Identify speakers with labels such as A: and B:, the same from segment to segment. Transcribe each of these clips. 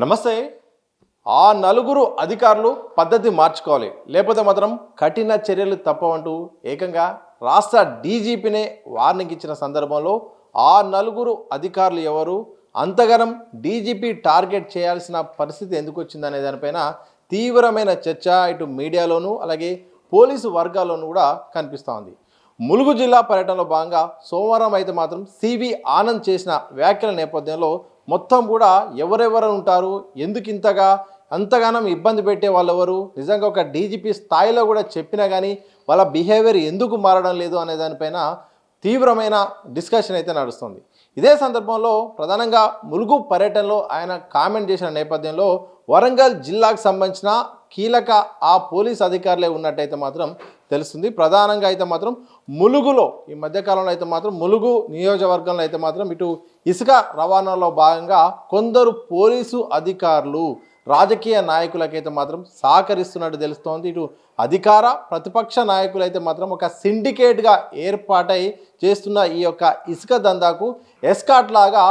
A: నమస్తే. ఆ నలుగురు అధికారులు పద్ధతి మార్చుకోవాలి, లేకపోతే మాత్రం కఠిన చర్యలు తప్పవంటూ ఏకంగా రాష్ట్ర డీజీపీనే వార్నింగ్ ఇచ్చిన సందర్భంలో ఆ నలుగురు అధికారులు ఎవరు, అంతగానం డీజీపీ టార్గెట్ చేయాల్సిన పరిస్థితి ఎందుకు వచ్చిందనే దానిపైన తీవ్రమైన చర్చ ఇటు మీడియాలోనూ అలాగే పోలీసు వర్గాల్లోనూ కూడా కనిపిస్తూ ఉంది. ములుగు జిల్లా పర్యటనలో భాగంగా సోమవారం అయితే మాత్రం సివి ఆనంద్ చేసిన వ్యాఖ్యల నేపథ్యంలో మొత్తం కూడా ఎవరెవరు ఉంటారు, ఎందుకు ఇంతగా అంతగానం ఇబ్బంది పెట్టే వాళ్ళు ఎవరు, నిజంగా ఒక డీజీపీ స్థాయిలో కూడా చెప్పినా కానీ వాళ్ళ బిహేవియర్ ఎందుకు మారడం లేదు అనే దానిపైన తీవ్రమైన డిస్కషన్ అయితే నడుస్తుంది. ఇదే సందర్భంలో ప్రధానంగా ములుగు పర్యటనలో ఆయన కామెంట్ చేసిన నేపథ్యంలో వరంగల్ జిల్లాకు సంబంధించిన కీలక ఆ పోలీస్ అధికారులే ఉన్నట్టయితే మాత్రం తెలుస్తుంది. ప్రధానంగా అయితే మాత్రం ములుగులో ఈ మధ్యకాలంలో అయితే మాత్రం ములుగు నియోజకవర్గంలో అయితే మాత్రం ఇటు ఇసుక రవాణాలో భాగంగా కొందరు పోలీసు అధికారులు రాజకీయ నాయకులకైతే మాత్రం సహకరిస్తున్నట్టు తెలుస్తోంది. ఇటు అధికార ప్రతిపక్ష నాయకులైతే మాత్రం ఒక సిండికేట్గా ఏర్పాటై చేస్తున్న ఈ యొక్క ఇసుక దందాకు ఎస్కాట్ లాగా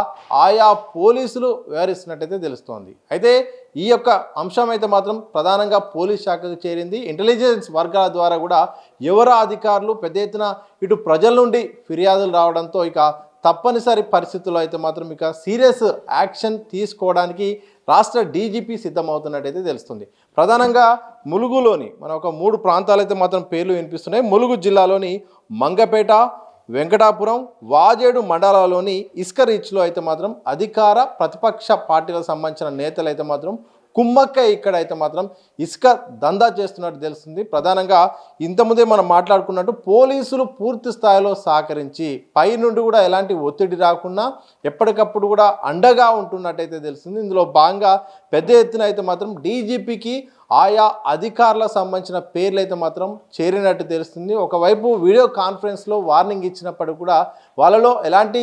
A: ఆయా పోలీసులు వ్యవహరిస్తున్నట్టయితే తెలుస్తోంది. అయితే ఈ యొక్క అంశం అయితే మాత్రం ప్రధానంగా పోలీస్ శాఖకు చేరింది. ఇంటెలిజెన్స్ వర్గాల ద్వారా కూడా ఎవరు అధికారులు పెద్ద ఎత్తున ఇటు ప్రజల నుండి ఫిర్యాదులు రావడంతో ఇక తప్పనిసరి పరిస్థితుల్లో అయితే మాత్రం ఇక సీరియస్ యాక్షన్ తీసుకోవడానికి రాష్ట్ర డీజీపీ సిద్ధమవుతున్నట్టయితే తెలుస్తుంది. ప్రధానంగా ములుగులోని మన ఒక 3 ప్రాంతాలైతే మాత్రం పేర్లు వినిపిస్తున్నాయి. ములుగు జిల్లాలోని మంగపేట, వెంకటాపురం, వాజేడు మండలాల్లోని ఇసుక రీచ్లో అయితే మాత్రం అధికార ప్రతిపక్ష పార్టీలకు సంబంధించిన నేతలు అయితే మాత్రం కుమ్మక్క ఇక్కడైతే మాత్రం ఇసుక దందా చేస్తున్నట్టు తెలుస్తుంది. ప్రధానంగా ఇంతకుముందే మనం మాట్లాడుకున్నట్టు పోలీసులు పూర్తి స్థాయిలో సహకరించి పై నుండి కూడా ఎలాంటి ఒత్తిడి రాకుండా ఎప్పటికప్పుడు కూడా అండగా ఉంటున్నట్టయితే తెలుస్తుంది. ఇందులో భాగంగా పెద్ద ఎత్తున అయితే మాత్రం డీజీపీకి ఆయా అధికారులకు సంబంధించిన పేర్లు అయితే మాత్రం చేరినట్టు తెలుస్తుంది. ఒకవైపు వీడియో కాన్ఫరెన్స్లో వార్నింగ్ ఇచ్చినప్పటికీ కూడా వాళ్ళలో ఎలాంటి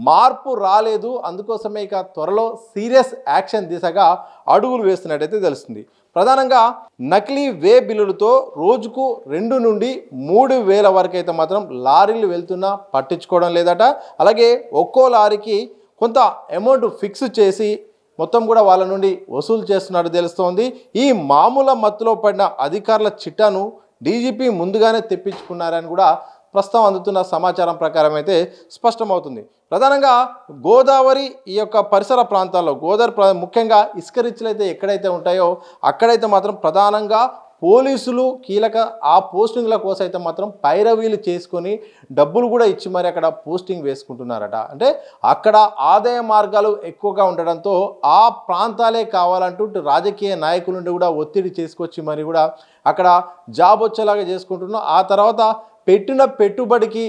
A: మార్పు రాలేదు. అందుకోసమే ఇక త్వరలో సీరియస్ యాక్షన్ దిశగా అడుగులు వేస్తున్నట్టయితే తెలుస్తుంది. ప్రధానంగా నకిలీ వే బిల్లులతో రోజుకు 2 నుండి 3 వేల వరకు అయితే మాత్రం లారీలు వెళ్తున్నా పట్టించుకోవడం లేదట. అలాగే ఒక్కో లారీకి కొంత అమౌంట్ ఫిక్స్ చేసి మొత్తం కూడా వాళ్ళ నుండి వసూలు చేస్తున్నట్టు తెలుస్తోంది. ఈ మామూలు మత్తులో పడిన అధికారుల చిట్టాను డీజీపీ ముందుగానే తెప్పించుకున్నారని కూడా ప్రస్తుతం అందుతున్న సమాచారం ప్రకారం అయితే స్పష్టమవుతుంది. ప్రధానంగా గోదావరి ఈ యొక్క పరిసర ప్రాంతాల్లో గోదావరి ముఖ్యంగా ఇసుక రీచ్లు అయితే ఎక్కడైతే ఉంటాయో అక్కడైతే మాత్రం ప్రధానంగా పోలీసులు కీలక ఆ పోస్టింగ్ల కోసం అయితే మాత్రం పైరవీలు చేసుకొని డబ్బులు కూడా ఇచ్చి మరి అక్కడ పోస్టింగ్ వేసుకుంటున్నారట. అంటే అక్కడ ఆదాయ మార్గాలు ఎక్కువగా ఉండడంతో ఆ ప్రాంతాలే కావాలంటూ రాజకీయ నాయకుల నుండి కూడా ఒత్తిడి చేసుకొచ్చి మరి కూడా అక్కడ జాబ్ వచ్చేలాగా చేసుకుంటున్నాం. ఆ తర్వాత పెట్టిన పెట్టుబడికి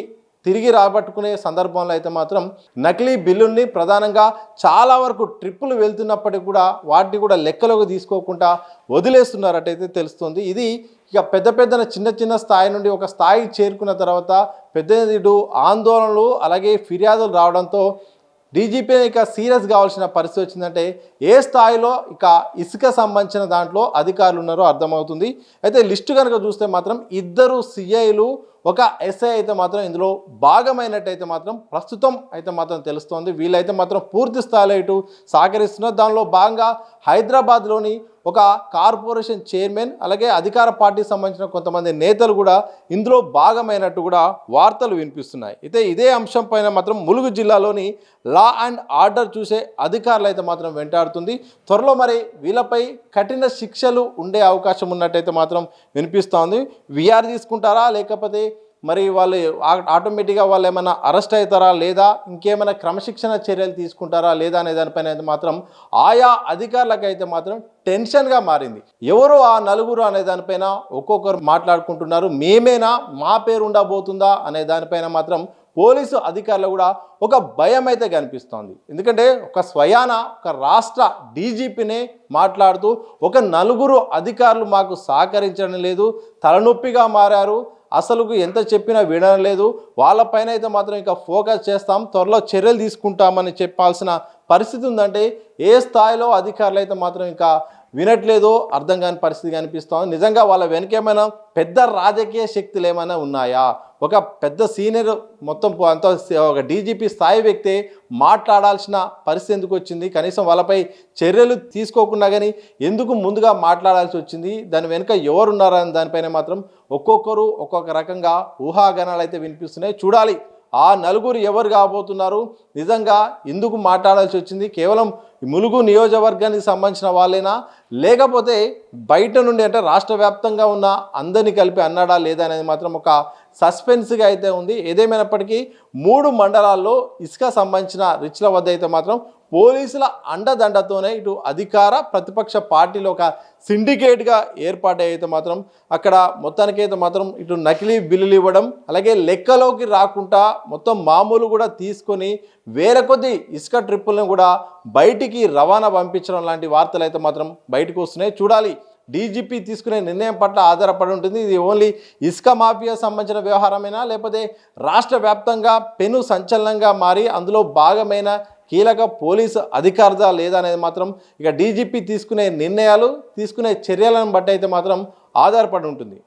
A: తిరిగి రాబట్టుకునే సందర్భంలో అయితే మాత్రం నకిలీ బిల్లుల్ని ప్రధానంగా చాలా వరకు ట్రిప్పులు వెళ్తున్నప్పటికీ కూడా వాటిని కూడా లెక్కలోకి తీసుకోకుండా వదిలేస్తున్నారటైతే తెలుస్తుంది. ఇది ఇక పెద్ద చిన్న స్థాయి నుండి ఒక స్థాయికి చేరుకున్న తర్వాత పెద్ద ఆందోళనలు అలాగే ఫిర్యాదులు రావడంతో డీజీపీ ఇక సీరియస్ కావాల్సిన పరిస్థితి వచ్చిందంటే ఏ స్థాయిలో ఇక ఇసుక సంబంధించిన దాంట్లో అధికారులు ఉన్నారో అర్థమవుతుంది. అయితే లిస్టు కనుక చూస్తే మాత్రం 2 సిఐలు ఒక ఎస్ఐ అయితే మాత్రం ఇందులో భాగమైనట్టయితే మాత్రం ప్రస్తుతం అయితే మాత్రం తెలుస్తోంది. వీళ్ళైతే మాత్రం పూర్తి స్థాయిలో ఇటు సహకరిస్తున్నారు. దానిలో భాగంగా హైదరాబాద్లోని ఒక కార్పొరేషన్ చైర్మన్ అలాగే అధికార పార్టీకి సంబంధించిన కొంతమంది నేతలు కూడా ఇందులో భాగమైనట్టు కూడా వార్తలు వినిపిస్తున్నాయి. అయితే ఇదే అంశం పైన మాత్రం ములుగు జిల్లాలోని లా అండ్ ఆర్డర్ చూసే అధికారులు అయితే మాత్రం వెంటాడుతుంది. త్వరలో మరి వీళ్ళపై కఠిన శిక్షలు ఉండే అవకాశం ఉన్నట్టయితే మాత్రం వినిపిస్తోంది. విఆర్ తీసుకుంటారా లేకపోతే మరి వాళ్ళు ఆటోమేటిక్గా వాళ్ళు ఏమైనా అరెస్ట్ అవుతారా లేదా ఇంకేమైనా క్రమశిక్షణ చర్యలు తీసుకుంటారా లేదా అనే దానిపైన అయితే మాత్రం ఆయా అధికారులకైతే మాత్రం టెన్షన్గా మారింది. ఎవరు ఆ నలుగురు అనే దానిపైన ఒక్కొక్కరు మాట్లాడుకుంటున్నారు. మేమేనా, మా పేరు ఉండబోతుందా అనే దానిపైన మాత్రం పోలీసు అధికారులు కూడా ఒక భయం అయితే కనిపిస్తోంది. ఎందుకంటే ఒక స్వయాన ఒక రాష్ట్ర డీజీపీనే మాట్లాడుతూ ఒక నలుగురు అధికారులు మాకు సహకరించడం లేదు, తలనొప్పిగా మారారు, అసలుకు ఎంత చెప్పినా వినడం లేదు, వాళ్ళపైన అయితే మాత్రం ఇక ఫోకస్ చేస్తాం, త్వరలో చర్యలు తీసుకుంటామని చెప్పాల్సిన పరిస్థితి ఉందంటే ఏ స్థాయిలో అధికారులు అయితే మాత్రం ఇంకా వినట్లేదో అర్థం కాని పరిస్థితి కనిపిస్తోంది. నిజంగా వాళ్ళ వెనక ఏమైనా పెద్ద రాజకీయ శక్తులు ఏమైనా ఉన్నాయా? ఒక పెద్ద సీనియర్ మొత్తం అంత ఒక డీజీపీ స్థాయి వ్యక్తి మాట్లాడాల్సిన పరిస్థితి ఎందుకు వచ్చింది? కనీసం వాళ్ళపై చర్యలు తీసుకోకుండా కానీ ఎందుకు ముందుగా మాట్లాడాల్సి వచ్చింది? దాని వెనుక ఎవరున్నారని దానిపైన మాత్రం ఒక్కొక్కరు ఒక్కొక్క రకంగా ఊహాగానాలు అయితే వినిపిస్తున్నాయి. చూడాలి ఆ నలుగురు ఎవరు కాబోతున్నారు, నిజంగా ఎందుకు మాట్లాడాల్సి వచ్చింది, కేవలం ములుగు నియోజకవర్గానికి సంబంధించిన వాళ్ళేనా, లేకపోతే బయట నుండి అంటే రాష్ట్ర వ్యాప్తంగా ఉన్న అందరినీ కలిపి అన్నాడా లేదా అనేది మాత్రం ఒక సస్పెన్స్గా అయితే ఉంది. ఏదేమైనప్పటికీ 3 మండలాల్లో ఇసుక సంబంధించిన రిచ్ల వద్ద అయితే మాత్రం పోలీసుల అండదండతోనే ఇటు అధికార ప్రతిపక్ష పార్టీలో ఒక సిండికేట్గా ఏర్పాటు అయితే మాత్రం అక్కడ మొత్తానికైతే మాత్రం ఇటు నకిలీ బిల్లులు ఇవ్వడం, అలాగే లెక్కలోకి రాకుండా మొత్తం మామూలు కూడా తీసుకొని వేల కొద్ది ఇసుక ట్రిప్పులను కూడా బయటికి రవాణా పంపించడం లాంటి వార్తలు అయితే మాత్రం బయటకు వస్తున్నాయి. చూడాలి డీజీపీ తీసుకునే నిర్ణయం పట్ల ఆధారపడి ఉంటుంది. ఇది ఓన్లీ ఇసుక మాఫియా సంబంధించిన వ్యవహారమేనా, లేకపోతే రాష్ట్ర వ్యాప్తంగా పెను సంచలనంగా మారి అందులో భాగమైన కీలక పోలీసు అధికారిదా లేదా అనేది మాత్రం ఇక డీజీపీ తీసుకునే నిర్ణయాలు తీసుకునే చర్యలను బట్టి అయితే మాత్రం ఆధారపడి ఉంటుంది.